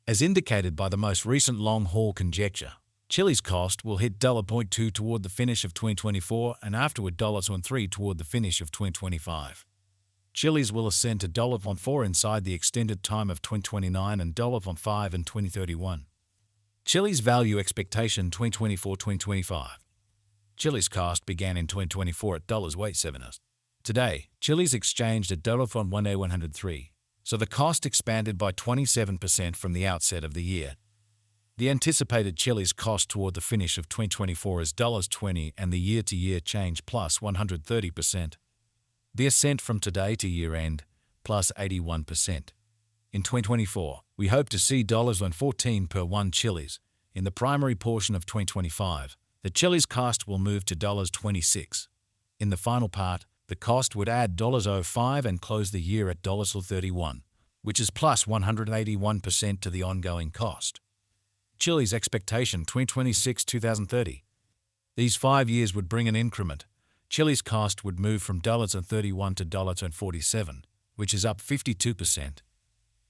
As indicated by the most recent long-haul conjecture, Chilliz cost will hit $0.2 toward the finish of 2024 and afterward $0.3 toward the finish of 2025. Chilliz will ascend to $0.4 inside the extended time of 2029 and $0.5 in 2031. Chilliz value expectation 2024-2025. Chilliz cost began in 2024 at $0.87. Today, Chilliz exchanged at $1.103, so the cost expanded by 27% from the outset of the year. The anticipated Chilliz cost toward the finish of 2024 is $20 and the year-to-year change plus 130%. The ascent from today to year-end plus 81%. In 2024, we hope to see $1.14 per 1 Chilliz. In the primary portion of 2025, the Chilliz cost will move to $26. In the final part, the cost would add $0.05 and close the year at $31, which is plus 181% to the ongoing cost. Chilliz expectation 2026-2030. These 5 years would bring an increment. Chilliz cost would move from $31 to $47, which is up 52%.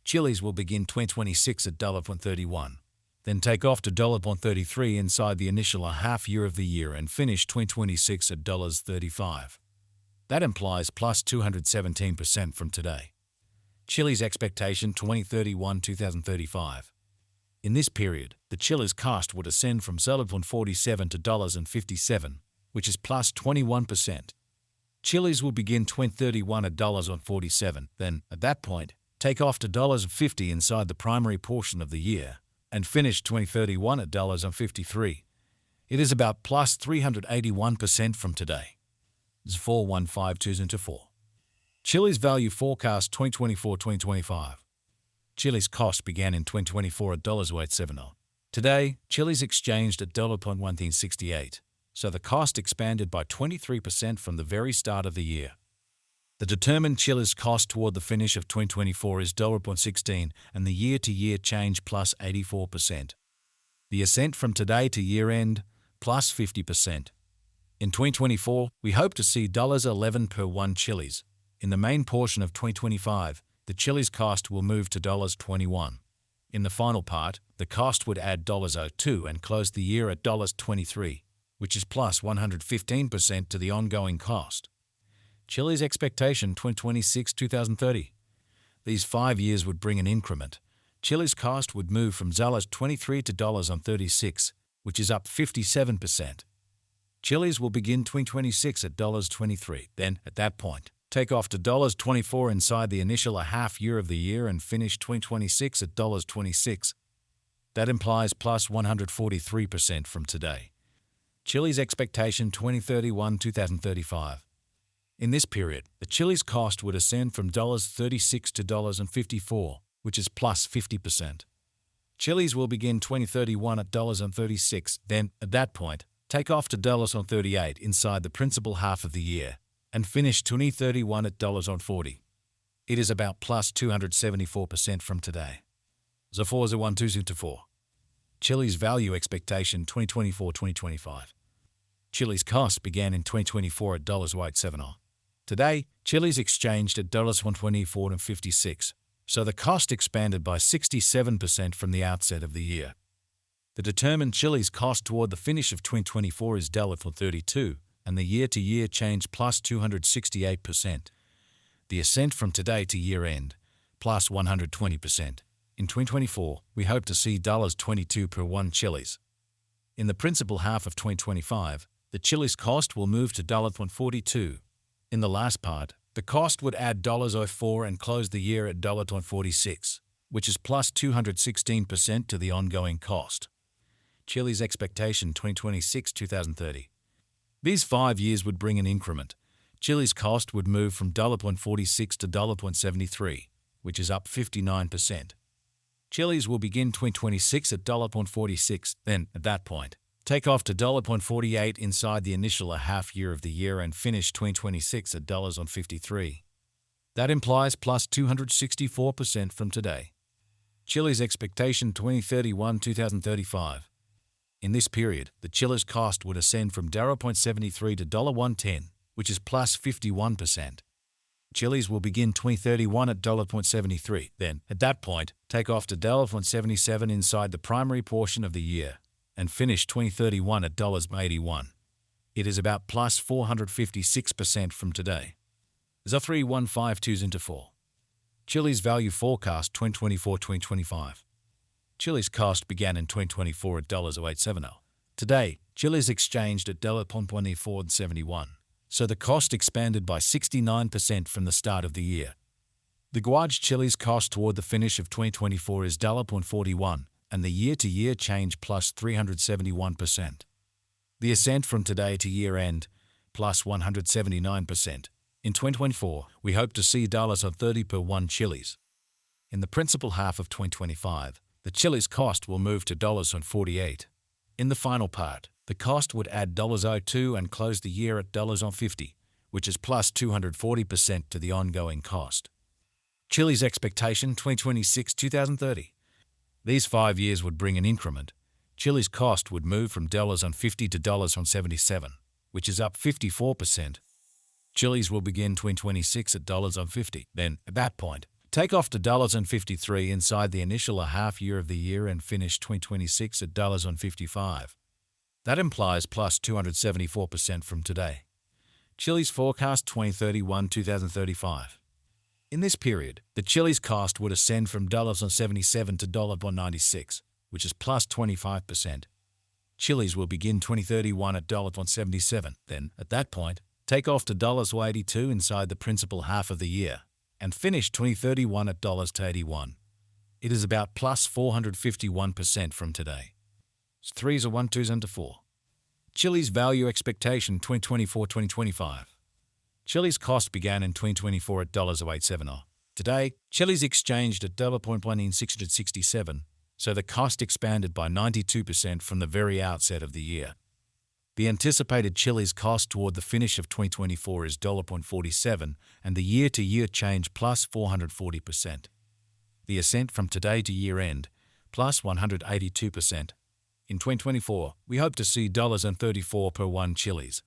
Chilliz will begin 2026 at $31, then take off to $33 inside the initial half year of the year and finish 2026 at $35. That implies plus 217% from today. Chilliz expectation 2031-2035. In this period, the Chilliz cost would ascend from $0.47 to $57, which is plus 21%. Chilliz will begin 2031 at $47, then, at that point, take off to $50 inside the primary portion of the year, and finish 2031 at $53. It is about plus 381% from today. Chz 4152-4. Chilliz value forecast 2024-2025. Chilliz cost began in 2024 at $0.87. Today, Chilliz exchanged at $1.68, so the cost expanded by 23% from the very start of the year. The determined Chilliz cost toward the finish of 2024 is $0.16 and the year-to-year change plus 84%. The ascent from today to year-end plus 50%. In 2024, we hope to see $11 per 1 Chilliz. In the main portion of 2025, the Chilliz cost will move to $21. In the final part, the cost would add $02 and close the year at $23, which is plus 115% to the ongoing cost. Chilliz expectation 2026-2030. These 5 years would bring an increment. Chilliz cost would move from $23 to $36, which is up 57%. Chilliz will begin 2026 at $23, then, at that point, take off to $24 inside the initial half year of the year and finish 2026 at $26. That implies plus 143% from today. Chilliz expectation 2031-2035. In this period, the Chilliz cost would ascend from $36 to $54, which is plus 50%. Chilliz will begin 2031 at $36, then, at that point, take off to $38 inside the principal half of the year, and finish 2031 at $40. It is about plus 274% from today. Chz 4012-4. Chilliz value expectation 2024-2025. Chilliz cost began in 2024 at $0.87. Today, Chilliz exchanged at $1.24.56, so the cost expanded by 67% from the outset of the year. The determined Chilliz cost toward the finish of 2024 is $32, and the year-to-year change plus 268%. The ascent from today to year-end, plus 120%. In 2024, we hope to see $22 per 1 Chilliz. In the principal half of 2025, the Chilliz cost will move to $1.42. In the last part, the cost would add $04 and close the year at $1.46, which is plus 216% to the ongoing cost. Chilliz expectation 2026-2030. These 5 years would bring an increment. Chilliz cost would move from $1.46 to $0.73, which is up 59%. Chilliz will begin 2026 at $0.46, then, at that point, take off to $0.48 inside the initial half year of the year and finish 2026 at $53. That implies plus 264% from today. Chilliz expectation 2031-2035. In this period, the Chilliz cost would ascend from $0.73 to $1.10, which is plus 51%. Chiliz will begin 2031 at $0.73. Then, at that point, take off to $0.77 inside the primary portion of the year and finish 2031 at $81. It is about plus 456% from today. Chz X8000 Chiliz value forecast 2024-2025. Chiliz cost began in 2024 at $0.870. Today, Chiliz exchanged at $0.2471, so the cost expanded by 69% from the start of the year. The Guaj Chiliz cost toward the finish of 2024 is $0.41, and the year-to-year change plus 371%. The ascent from today to year-end, plus 179%. In 2024, we hope to see $30 per 1 Chiliz. In the principal half of 2025, the Chiliz cost will move to $48. In the final part, the cost would add $02 and close the year at $50, which is plus 240% to the ongoing cost. Chiliz expectation 2026-2030. These 5 years would bring an increment. Chiliz cost would move from $50 to $77, which is up 54%. Chiliz will begin 2026 at $50. Then, at that point, take off to $53 inside the initial half year of the year and finish 2026 at $55. That implies plus 274% from today. Chiliz forecast 2031-2035. In this period, the Chiliz cost would ascend from $77 to $96, which is plus 25%. Chiliz will begin 2031 at $77. Then, at that point, take off to $82 inside the principal half of the year and finish 2031 at $81. It is about plus 451% from today. Chz Chiliz value expectation 2024-2025. Chiliz cost began in 2024 at $0.87. Today, Chiliz exchanged at $0.667, so the cost expanded by 92% from the very outset of the year. The anticipated Chiliz cost toward the finish of 2024 is $0.47, and the year-to-year change plus 440%. The ascent from today to year-end, plus 182%. In 2024, we hope to see $34 per 1 Chiliz.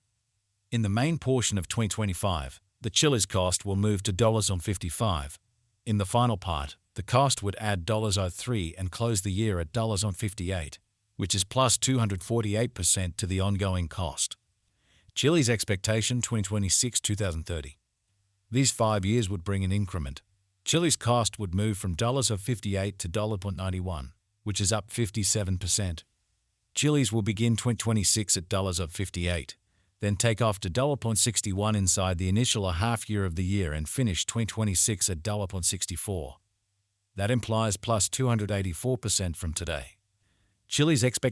In the main portion of 2025, the Chiliz cost will move to $55. In the final part, the cost would add $03 and close the year at $58, which is plus 248% to the ongoing cost. Chiliz expectation 2026-2030. These 5 years would bring an increment. Chiliz cost would move from $58 to $0.91, which is up 57%. Chiliz will begin 2026 at $58, then take off to $0.61 inside the initial half year of the year and finish 2026 at $0.64. That implies plus 284% from today. Chiliz expectation